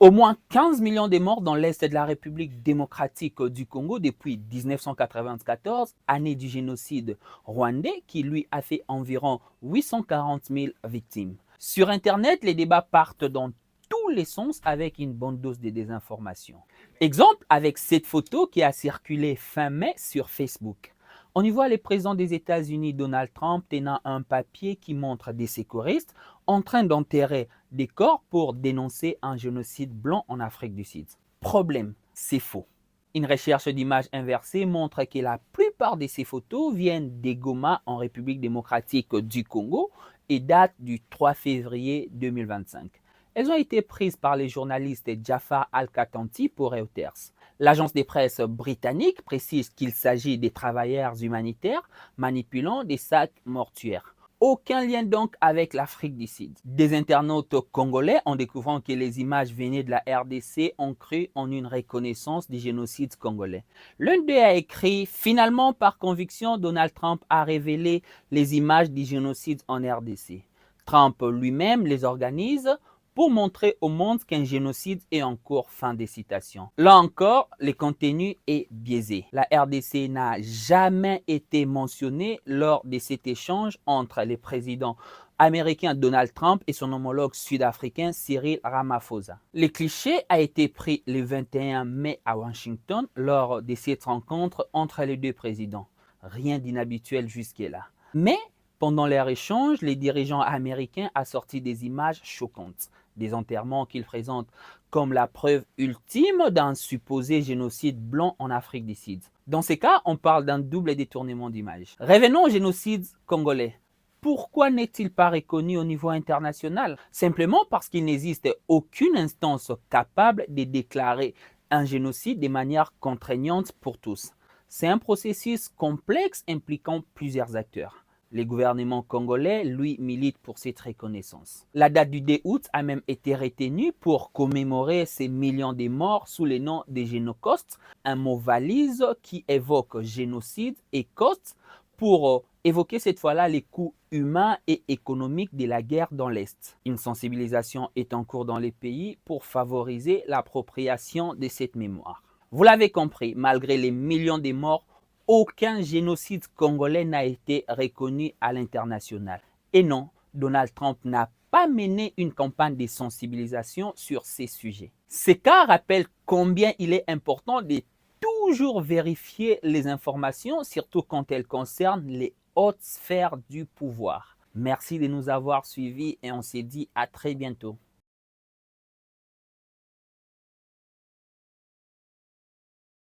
Au moins 15 millions de morts dans l'Est de la République démocratique du Congo depuis 1994, année du génocide rwandais qui lui a fait environ 840 000 victimes. Sur Internet, les débats partent dans tous les sens avec une bonne dose de désinformation. Exemple avec cette photo qui a circulé fin mai sur Facebook. On y voit le président des États-Unis, Donald Trump, tenant un papier qui montre des sécuristes en train d'enterrer des corps pour dénoncer un génocide blanc en Afrique du Sud. Problème, c'est faux. Une recherche d'images inversées montre que la plupart de ces photos viennent des Goma en République démocratique du Congo et datent du 3 février 2025. Elles ont été prises par les journalistes Jafar Al-Katanti pour Reuters. L'agence de presse britannique précise qu'il s'agit des travailleurs humanitaires manipulant des sacs mortuaires. Aucun lien donc avec l'Afrique du Sud. Des internautes congolais, en découvrant que les images venaient de la RDC, ont cru en une reconnaissance du génocide congolais. L'un d'eux a écrit « Finalement, par conviction, Donald Trump a révélé les images du génocide en RDC. Trump lui-même les organise pour montrer au monde qu'un génocide est en cours ». Fin des citations. Là encore, le contenu est biaisé. La RDC n'a jamais été mentionnée lors de cet échange entre le président américain Donald Trump et son homologue sud-africain Cyril Ramaphosa. Le cliché a été pris le 21 mai à Washington lors de cette rencontre entre les deux présidents. Rien d'inhabituel jusque-là. Mais pendant leur échange, les dirigeants américains ont sorti des images choquantes, des enterrements qu'ils présentent comme la preuve ultime d'un supposé génocide blanc en Afrique du Sud. Dans ces cas, on parle d'un double détournement d'image. Revenons au génocide congolais. Pourquoi n'est-il pas reconnu au niveau international? Simplement parce qu'il n'existe aucune instance capable de déclarer un génocide de manière contraignante pour tous. C'est un processus complexe impliquant plusieurs acteurs. Le gouvernement congolais, lui, milite pour cette reconnaissance. La date du 2 août a même été retenue pour commémorer ces millions de morts sous le nom de génocostes, un mot valise qui évoque génocide et coste pour évoquer cette fois-là les coûts humains et économiques de la guerre dans l'Est. Une sensibilisation est en cours dans les pays pour favoriser l'appropriation de cette mémoire. Vous l'avez compris, malgré les millions de morts, aucun génocide congolais n'a été reconnu à l'international. Et non, Donald Trump n'a pas mené une campagne de sensibilisation sur ces sujets. Ces cas rappellent combien il est important de toujours vérifier les informations, surtout quand elles concernent les hautes sphères du pouvoir. Merci de nous avoir suivis et on se dit à très bientôt.